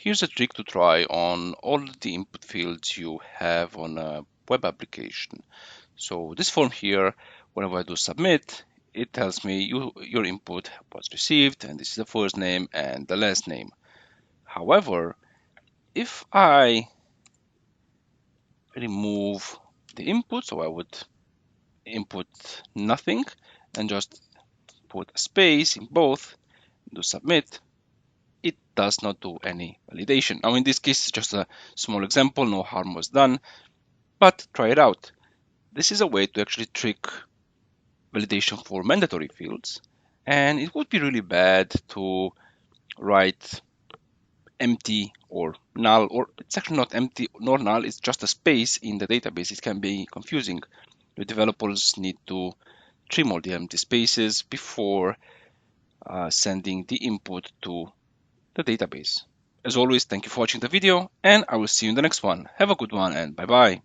Here's a trick to try on all the input fields you have on a web application. So this form here, whenever I do submit, it tells me your input was received, and this is the first name and the last name. However, if I remove the input, so I would input nothing and just put a space in both, do submit, it does not do any validation. Now in this case, it's just a small example, no harm was done, but try it out. This is a way to actually trick validation for mandatory fields, and it would be really bad to write empty or null, or it's actually not empty nor null, it's just a space in the database. It can be confusing. The developers need to trim all the empty spaces before sending the input to the database. As always, thank you for watching the video, and I will see you in the next one. Have a good one, and bye bye.